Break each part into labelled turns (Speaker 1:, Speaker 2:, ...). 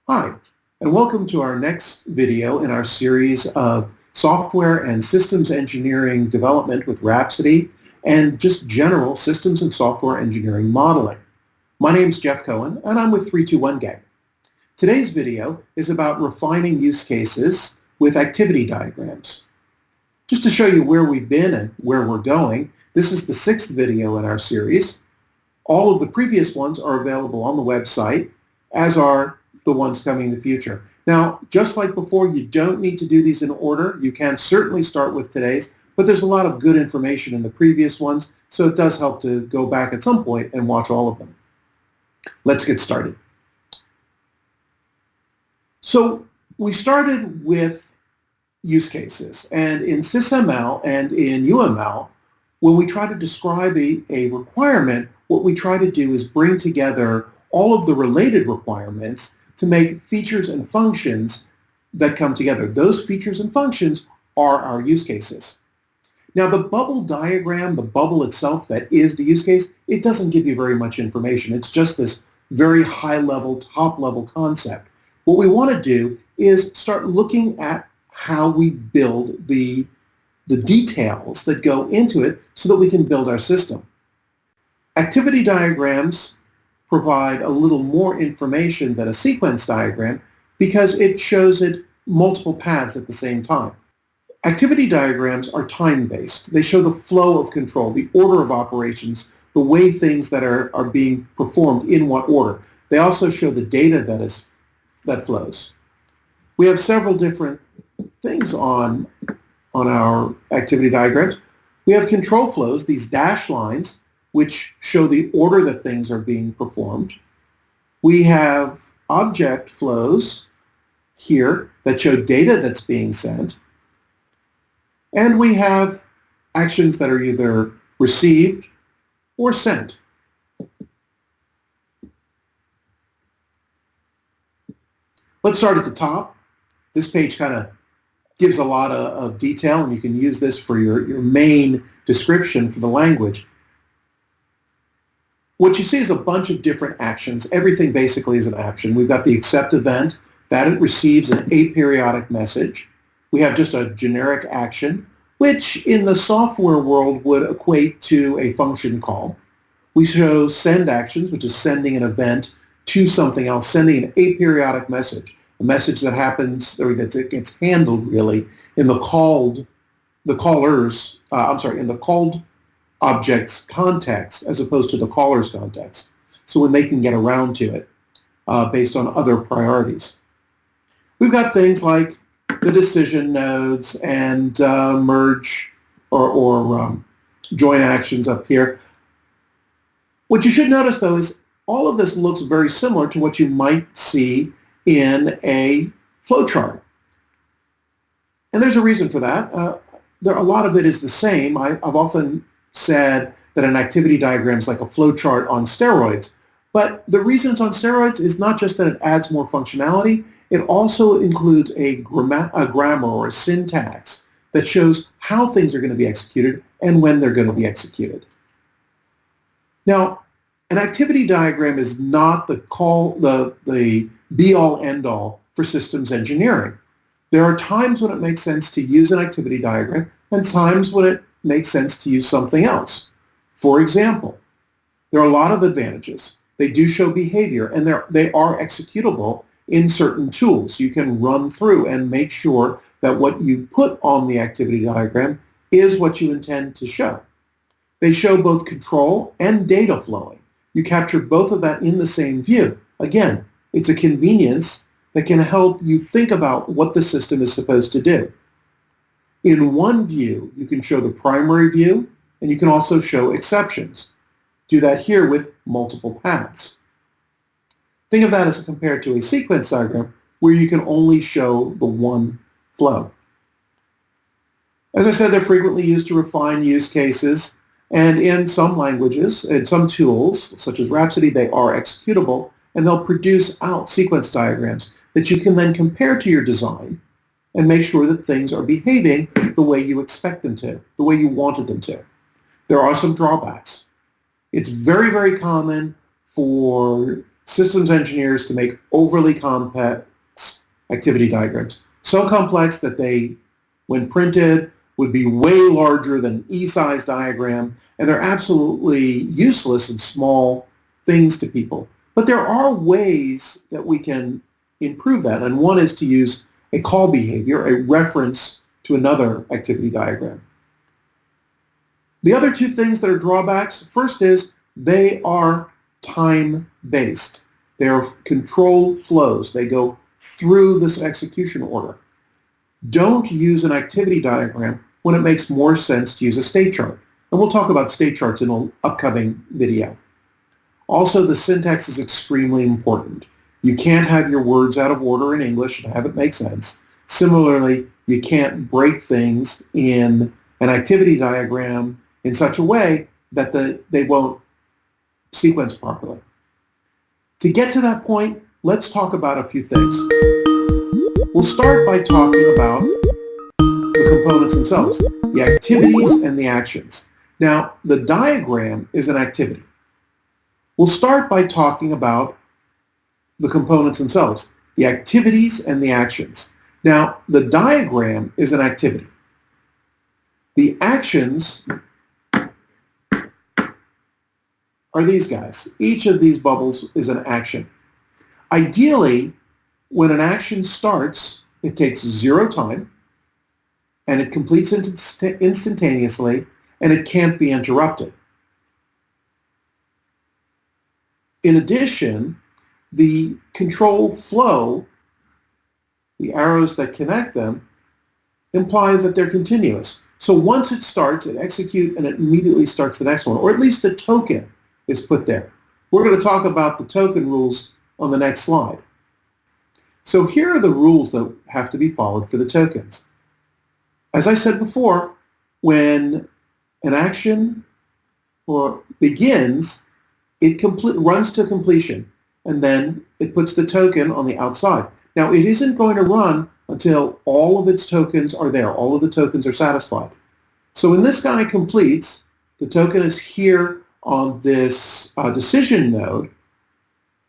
Speaker 1: Hi, and welcome to our next video in our series of software and systems engineering development with Rhapsody and just general systems and software engineering modeling. My name is Jeff Cohen, and I'm with 321 Gang. Today's video is about refining use cases with activity diagrams. Just to show you where we've been and where we're going, this is the sixth video in our series. All of the previous ones are available on the website, as are the ones coming in the future. Now, just like before, you don't need to do these in order. You can certainly start with today's, but there's a lot of good information in the previous ones, so it does help to go back at some point and watch all of them. Let's get started. So we started with use cases, and in SysML and in UML, when we try to describe a requirement, what we try to do is bring together all of the related requirements to make features and functions that come together. Those features and functions are our use cases. Now, the bubble diagram, the bubble itself that is the use case, it doesn't give you very much information. It's just this very high-level, top-level concept. What we want to do is start looking at how we build the details that go into it so that we can build our system. Activity diagrams provide a little more information than a sequence diagram because it shows it multiple paths at the same time. Activity diagrams are time-based. They show the flow of control, the order of operations, the way things that are being performed in what order. They also show the data that flows. We have several different things on our activity diagrams. We have control flows, these dashed lines, which show the order that things are being performed. We have object flows here that show data that's being sent. And we have actions that are either received or sent. Let's start at the top. This page kind of gives a lot of detail, and you can use this for your main description for the language. What you see is a bunch of different actions. Everything basically is an action. We've got the accept event. That it receives an aperiodic message. We have just a generic action, which in the software world would equate to a function call. We show send actions, which is sending an event to something else, sending an aperiodic message, a message that happens, or that gets handled really in the called object's context as opposed to the caller's context. So when they can get around to it based on other priorities. We've got things like the decision nodes and merge or join actions up here. What you should notice, though, is all of this looks very similar to what you might see in a flowchart. And there's a reason for that. A lot of it is the same. I've often said that an activity diagram is like a flowchart on steroids. But the reason it's on steroids is not just that it adds more functionality, it also includes a grammar or a syntax that shows how things are going to be executed and when they're going to be executed. Now, an activity diagram is not the be-all, end-all for systems engineering. There are times when it makes sense to use an activity diagram and times when it makes sense to use something else. For example, there are a lot of advantages. They do show behavior, and they are executable in certain tools. You can run through and make sure that what you put on the activity diagram is what you intend to show. They show both control and data flowing. You capture both of that in the same view. Again, it's a convenience that can help you think about what the system is supposed to do. In one view, you can show the primary view, and you can also show exceptions. Do that here with multiple paths. Think of that as compared to a sequence diagram where you can only show the one flow. As I said, they're frequently used to refine use cases, and in some languages, in some tools, such as Rhapsody, they are executable, and they'll produce out sequence diagrams that you can then compare to your design and make sure that things are behaving the way you expect them to, the way you wanted them to. There are some drawbacks. It's very, very common for systems engineers to make overly complex activity diagrams. So complex that they, when printed, would be way larger than an E-size diagram, and they're absolutely useless and small things to people. But there are ways that we can improve that, and one is to use a call behavior, a reference to another activity diagram. The other two things that are drawbacks, first is they are time-based. They are controlled flows. They go through this execution order. Don't use an activity diagram when it makes more sense to use a state chart. And we'll talk about state charts in an upcoming video. Also, the syntax is extremely important. You can't have your words out of order in English and have it make sense. Similarly, you can't break things in an activity diagram in such a way that they won't sequence properly. To get to that point, let's talk about a few things. We'll start by talking about the components themselves, the activities and the actions. Now, the diagram is an activity. We'll start by talking about the components themselves, the activities and the actions. Now, the diagram is an activity. The actions are these guys. Each of these bubbles is an action. Ideally, when an action starts, it takes 0 time, and it completes instantaneously, and it can't be interrupted. In addition, the control flow, the arrows that connect them, imply that they're continuous. So once it starts, it executes, and it immediately starts the next one, or at least the token is put there. We're going to talk about the token rules on the next slide. So here are the rules that have to be followed for the tokens. As I said before, when an action begins, it runs to completion, and then it puts the token on the outside. Now, it isn't going to run until all of its tokens are there, all of the tokens are satisfied. So when this guy completes, the token is here on this decision node,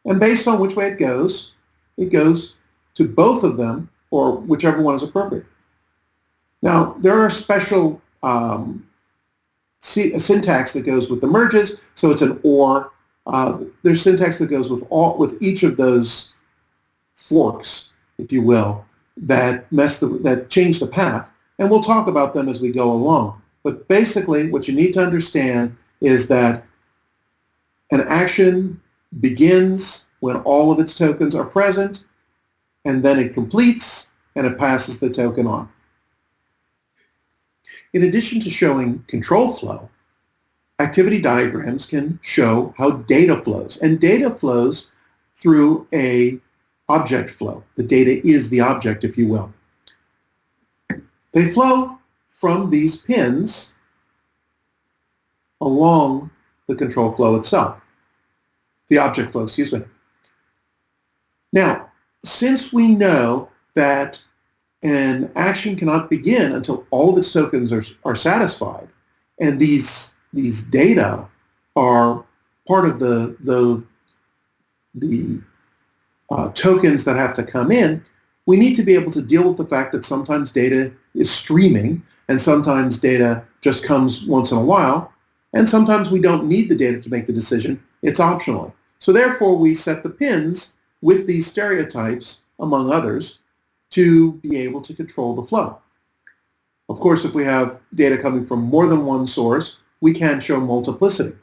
Speaker 1: and based on which way it goes to both of them, or whichever one is appropriate. Now, there are special syntax that goes with the merges, so it's an OR. There's syntax that goes with each of those forks, if you will, that change the path, and we'll talk about them as we go along. But basically, what you need to understand is that an action begins when all of its tokens are present, and then it completes, and it passes the token on. In addition to showing control flow, activity diagrams can show how data flows, and data flows through a object flow. The data is the object, if you will. They flow from these pins along the control flow itself, the object flow, excuse me. Now, since we know that an action cannot begin until all of its tokens are satisfied, and these data are part of the tokens that have to come in, we need to be able to deal with the fact that sometimes data is streaming, and sometimes data just comes once in a while, and sometimes we don't need the data to make the decision. It's optional. So therefore, we set the pins with these stereotypes, among others, to be able to control the flow. Of course, if we have data coming from more than one source, we can show multiplicity.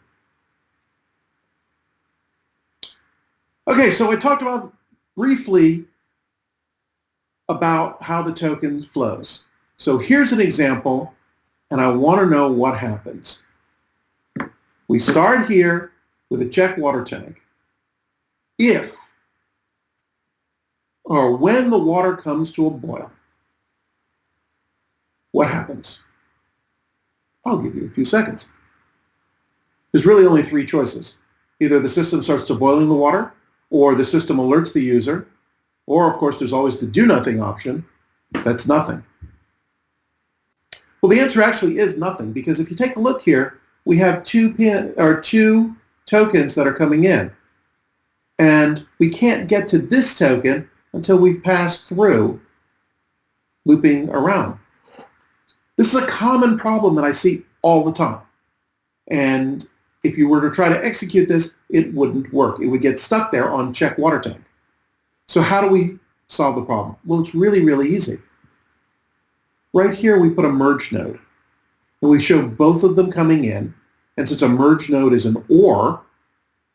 Speaker 1: Okay, so I talked about briefly about how the token flows. So here's an example, and I want to know what happens. We start here with a check water tank. If or when the water comes to a boil, what happens? I'll give you a few seconds. There's really only 3 choices. Either the system starts to boiling the water, or the system alerts the user, or of course there's always the do nothing option. That's nothing. Well, the answer actually is nothing, because if you take a look here, we have 2 tokens that are coming in. And we can't get to this token until we've passed through looping around. This is a common problem that I see all the time. And if you were to try to execute this, it wouldn't work. It would get stuck there on check water tank. So how do we solve the problem? Well, it's really, really easy. Right here, we put a merge node. And we show both of them coming in. And since a merge node is an OR,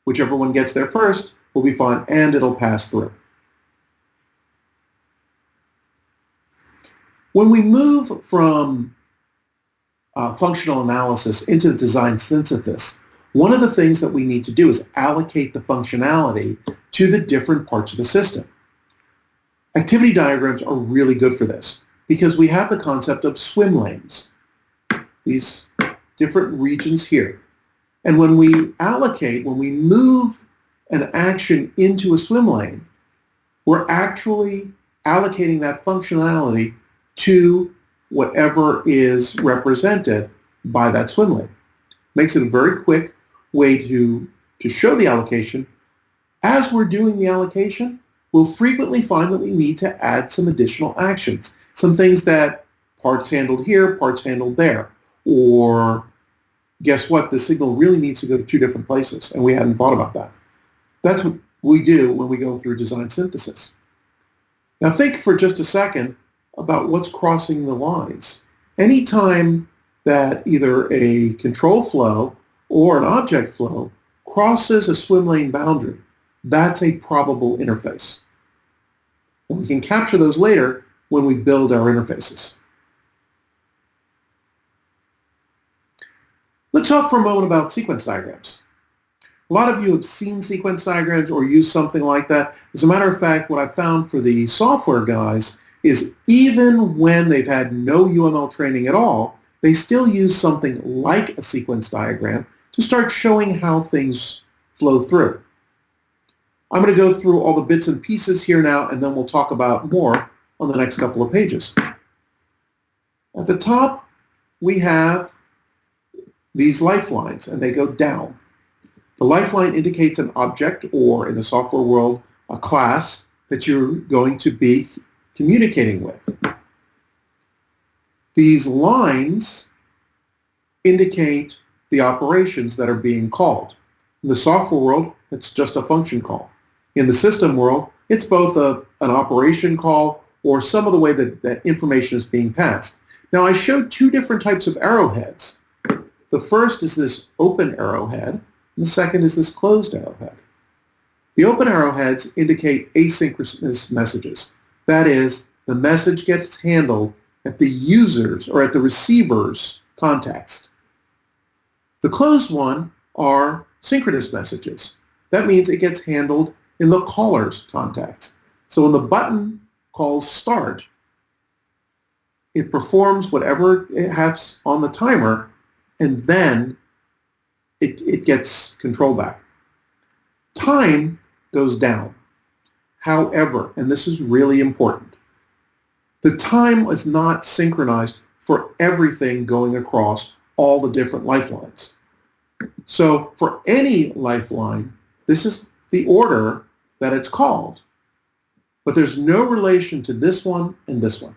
Speaker 1: whichever one gets there first will be fine, and it'll pass through. When we move from functional analysis into the design synthesis, one of the things that we need to do is allocate the functionality to the different parts of the system. Activity diagrams are really good for this because we have the concept of swim lanes, these different regions here. And when we allocate, when we move an action into a swim lane, we're actually allocating that functionality to whatever is represented by that swim lane. Makes it a very quick way to show the allocation. As we're doing the allocation, we'll frequently find that we need to add some additional actions, some things that parts handled here, parts handled there, or guess what, the signal really needs to go to two different places, and we hadn't thought about that. That's what we do when we go through design synthesis. Now think for just a second about what's crossing the lines. Anytime that either a control flow or an object flow crosses a swim lane boundary, that's a probable interface. And we can capture those later when we build our interfaces. Let's talk for a moment about sequence diagrams. A lot of you have seen sequence diagrams or used something like that. As a matter of fact, what I found for the software guys is even when they've had no UML training at all, they still use something like a sequence diagram to start showing how things flow through. I'm going to go through all the bits and pieces here now, and then we'll talk about more on the next couple of pages. At the top, we have these lifelines, and they go down. The lifeline indicates an object, or in the software world, a class that you're going to be communicating with. These lines indicate the operations that are being called. In the software world, it's just a function call. In the system world, it's both an operation call or some of the way that information is being passed. Now, I showed two different types of arrowheads. The first is this open arrowhead, and the second is this closed arrowhead. The open arrowheads indicate asynchronous messages. That is, the message gets handled at the user's or at the receiver's context. The closed one are synchronous messages. That means it gets handled in the caller's context. So when the button calls start, it performs whatever it has on the timer, and then it gets control back. Time goes down. However, and this is really important, the time is not synchronized for everything going across all the different lifelines. So for any lifeline, this is the order that it's called. But there's no relation to this one and this one.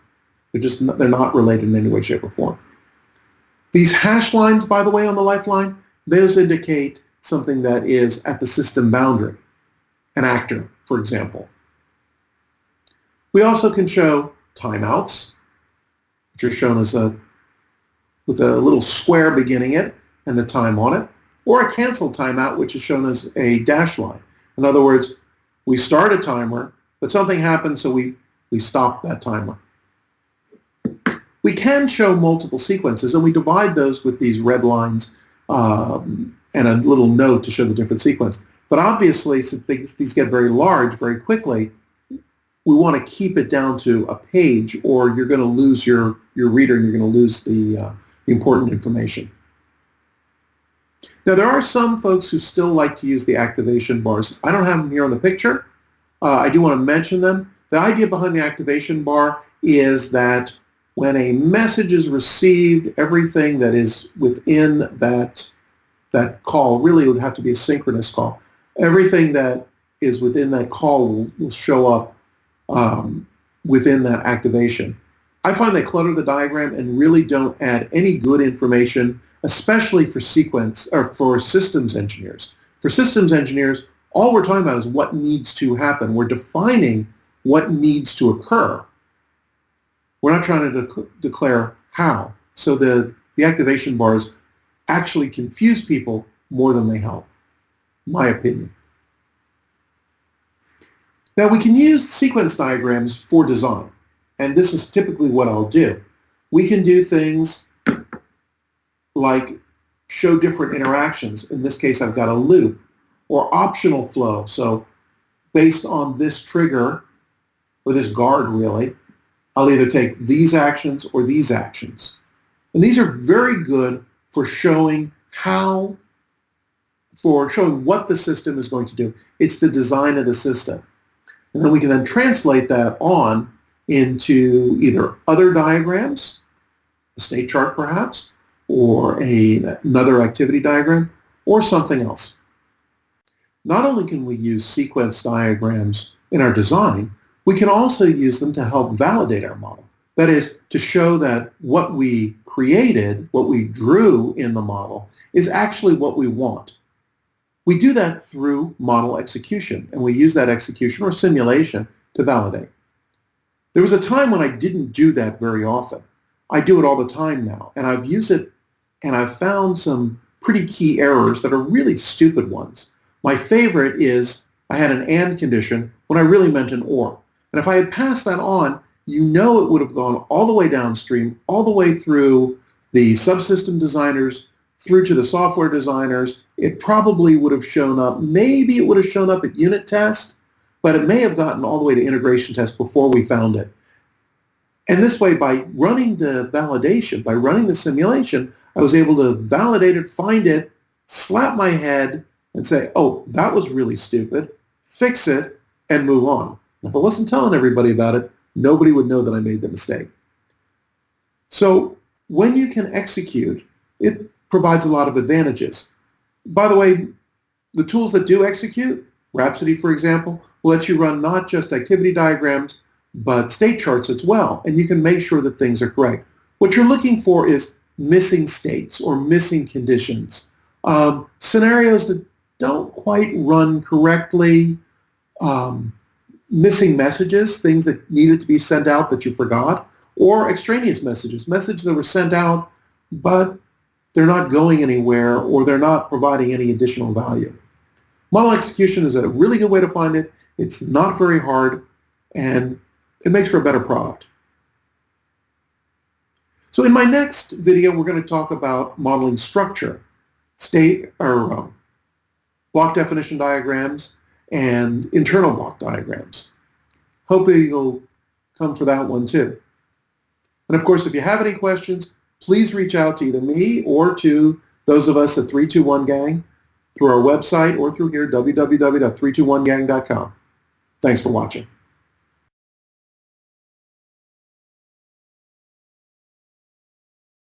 Speaker 1: They're not related in any way, shape, or form. These hash lines, by the way, on the lifeline, those indicate something that is at the system boundary, an actor, for example. We also can show timeouts, which are shown as with a little square beginning it and the time on it, or a cancel timeout, which is shown as a dash line. In other words, we start a timer, but something happens, so we stop that timer. We can show multiple sequences, and we divide those with these red lines and a little note to show the different sequence. But obviously, since these get very large very quickly, we want to keep it down to a page, or you're going to lose your reader and you're going to lose the important information. Now, there are some folks who still like to use the activation bars. I don't have them here on the picture. I do want to mention them. The idea behind the activation bar is that when a message is received, everything that is within that call, really it would have to be a synchronous call. Everything that is within that call will show up within that activation. I find they clutter the diagram and really don't add any good information, especially for sequence or for systems engineers. For systems engineers, all we're talking about is what needs to happen. We're defining what needs to occur. We're not trying to declare how. So the activation bars actually confuse people more than they help, my opinion. Now we can use sequence diagrams for design, and this is typically what I'll do. We can do things like show different interactions. In this case, I've got a loop, or optional flow. So based on this trigger, or this guard really, I'll either take these actions or these actions. And these are very good for showing what the system is going to do. It's the design of the system. And then we can then translate that on into either other diagrams, a state chart perhaps, or another activity diagram, or something else. Not only can we use sequence diagrams in our design, we can also use them to help validate our model. That is, to show that what we created, what we drew in the model, is actually what we want. We do that through model execution, and we use that execution or simulation to validate. There was a time when I didn't do that very often. I do it all the time now, and I've used it, and I've found some pretty key errors that are really stupid ones. My favorite is I had an and condition when I really meant an or. And if I had passed that on, you know it would have gone all the way downstream, all the way through the subsystem designers, through to the software designers. It probably would have shown up, maybe it would have shown up at unit test, but it may have gotten all the way to integration test before we found it. And this way, by running the validation, by running the simulation, I was able to validate it, find it, slap my head, and say, oh, that was really stupid, fix it, and move on. If I wasn't telling everybody about it, nobody would know that I made the mistake. So when you can execute, it provides a lot of advantages. By the way, the tools that do execute, Rhapsody, for example, will let you run not just activity diagrams, but state charts as well, and you can make sure that things are correct. What you're looking for is missing states or missing conditions, scenarios that don't quite run correctly, missing messages, things that needed to be sent out that you forgot, or extraneous messages that were sent out, but they're not going anywhere or they're not providing any additional value. Model execution is a really good way to find it. It's not very hard, and it makes for a better product. So in my next video, we're going to talk about modeling structure, block definition diagrams, and internal block diagrams. Hopefully you'll come for that one too. And of course, if you have any questions, please reach out to either me or to those of us at 321 Gang through our website or through here, www.321gang.com. Thanks for watching.